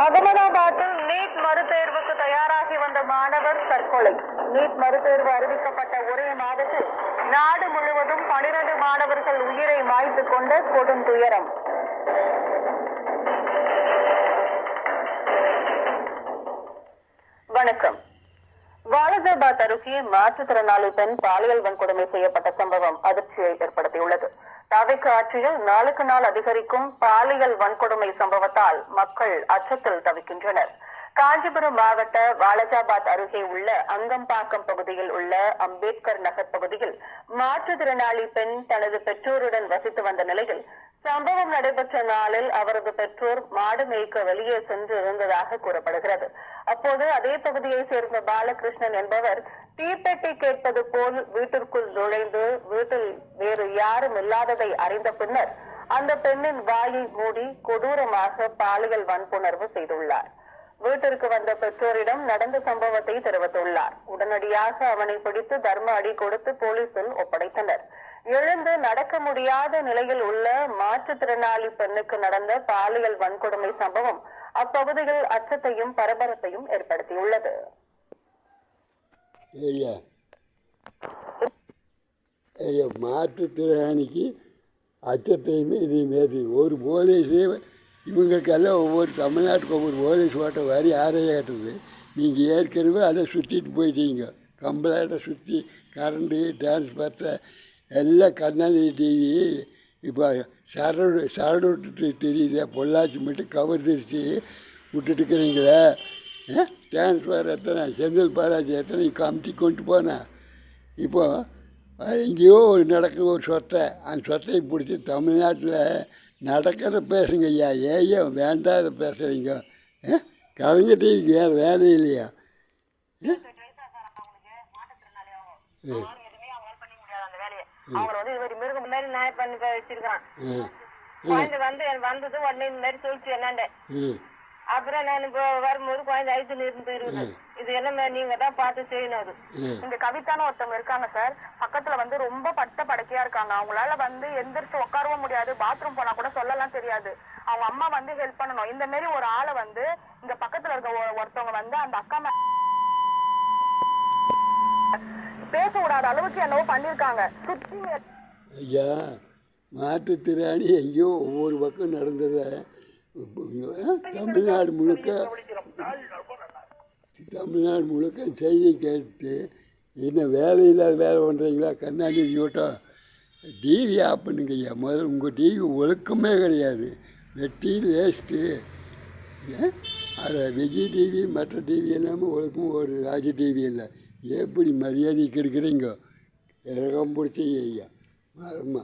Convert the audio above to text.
அகமதாபாத்தில் நீட் மறுதேர்வுக்கு தயாராகி வந்த மாணவர் தற்கொலை. நீட் மறுதேர்வு அறிவிக்கப்பட்ட ஒரே மாதத்தில் நாடு முழுவதும் 12 மாணவர்கள் உயிரை மாய்த்துக் கொண்ட கொடுந்துயரம். வணக்கம். வாலஜாபாத் அருகே மாற்றுத்திறனாளி பெண் பாலியல் வன்கொடுமை செய்யப்பட்ட சம்பவம் அதிர்ச்சியை ஏற்படுத்தியுள்ளது. தவிக்க ஆட்சியில் நாளுக்கு நாள் அதிகரிக்கும் பாலியல் வன்கொடுமை சம்பவத்தால் மக்கள் அச்சத்தில் தவிக்கின்றனர். காஞ்சிபுரம் மாவட்ட வாலஜாபாத் அருகே உள்ள அங்கம்பாக்கம் பகுதியில் உள்ள அம்பேத்கர் நகர் பகுதியில் மாற்றுத்திறனாளி பெண் தனது பெற்றோருடன் வசித்து வந்த நிலையில் சம்பவம் நடைபெற்ற நாளில் அவரது பெற்றோர் மாடு மேய்க்க வெளியே சென்று இருந்ததாக கூறப்படுகிறது. அப்போது அதே பகுதியை சேர்ந்த பாலகிருஷ்ணன் என்பவர் தீப்பெட்டி கேட்பது போல் வீட்டிற்குள் நுழைந்து வீட்டில் வேறு யாரும் இல்லாததை அறிந்த பின்னர் அந்த பெண்ணின் வாயை மூடி கொடூரமாக பாலியல் வன்புணர்வு செய்துள்ளார். வீட்டிற்கு வந்த பெற்றோரிடம் நடந்த சம்பவத்தை தெரிவித்துள்ளார். உடனடியாக அவனை பிடித்து தர்ம அடி கொடுத்து போலீசில் ஒப்படைத்தனர். எழுந்து நடக்க முடியாத நிலையில் உள்ள மாற்றுத்திறனாளி பெண்ணுக்கு நடந்த பாலியல் வன்கொடுமை சம்பவம் அப்பகுதியில் அச்சத்தையும் பரபரப்பையும் ஏற்படுத்தியுள்ளது. மாற்றுத்திறனாளிக்கு அச்சத்தையுமே இதையுமே ஒரு போலீஸே இவங்களுக்கெல்லாம் ஒவ்வொரு தமிழ்நாட்டுக்கு ஒவ்வொரு போலீஸ் ஓட்ட வரி ஆரையாக கட்டுறது. நீங்கள் ஏற்கனவே அதை சுற்றிட்டு போயிட்டீங்க. கம்பளாட்ட சுற்றி கரண்டு டிரான்ஸ்பர்த்தை எல்லாம் கண்ணாடி டிவி இப்போ சரடு விட்டுட்டு தெரியுது. பொள்ளாச்சி மட்டும் கவர் தெரிச்சு விட்டுட்டு இருக்கிறீங்களே. டிரான்ஸ்பர் எத்தனை செந்தில் பாலாஜி எத்தனை கமிட்டி கொண்டு போனேன். இப்போது எங்கேயோ ஒரு நடக்குது ஒரு சொத்தை. அந்த சொத்தை பிடிச்சி தமிழ்நாட்டில் நடக்கிறத பேசுங்க ஐயா. ஏய்யா வேண்டாத பேசுகிறீங்க? கலைஞர் டிவிக்கு வேறு வேலை இல்லையா? அவங்க வந்து இது மிருக முன்னாடி நாய் பண்ணி வச்சிருக்கான். குழந்தை வந்தது உடனே இந்த மாதிரி சொல்லிச்சு என்னண்ட. அப்புறம் நான் இப்போ வரும்போது குழந்தை அழிச்சுன்னு இருக்குது. இது என்ன நீங்க தான் பார்த்து செய்யணும். அது இந்த கவிதான ஒருத்தவங்க இருக்காங்க சார். பக்கத்துல வந்து ரொம்ப பட்ட படுக்கையா இருக்காங்க. அவங்களால வந்து எந்திரிச்சு உட்காரவும் முடியாது. பாத்ரூம் போனா கூட சொல்லலாம் தெரியாது. அவங்க அம்மா வந்து ஹெல்ப் பண்ணணும். இந்த மாதிரி ஒரு ஆளை வந்து இந்த பக்கத்துல இருக்க ஒருத்தவங்க வந்து அந்த அக்கா பேச விடாத அளவுக்கு என்னவோ பண்ணிருக்காங்க. சுத்தி ஐயா மாற்றுத்திறனாளி எங்கேயோ ஒவ்வொரு பக்கம் நடந்தத தமிழ்நாடு முழுக்க செய்தி கேட்டு என்ன வேலை இல்லாத வேலை பண்ணுறீங்களா? கருணாநிதி ஓட்டம் டிவி ஆஃப் பண்ணுங்க ஐயா. முதல்ல உங்கள் டிவி ஒழுக்கமே கிடையாது. வெட்டி வேஸ்ட்டு. அதை விஜய் டிவி மற்ற டிவி எல்லாமே ஒழுக்கமும் ஒரு ராஜ டிவி இல்லை. எப்படி மரியாதை கெடுக்குறீங்க? இறக்கம் பிடிச்சி ஐயா மரமா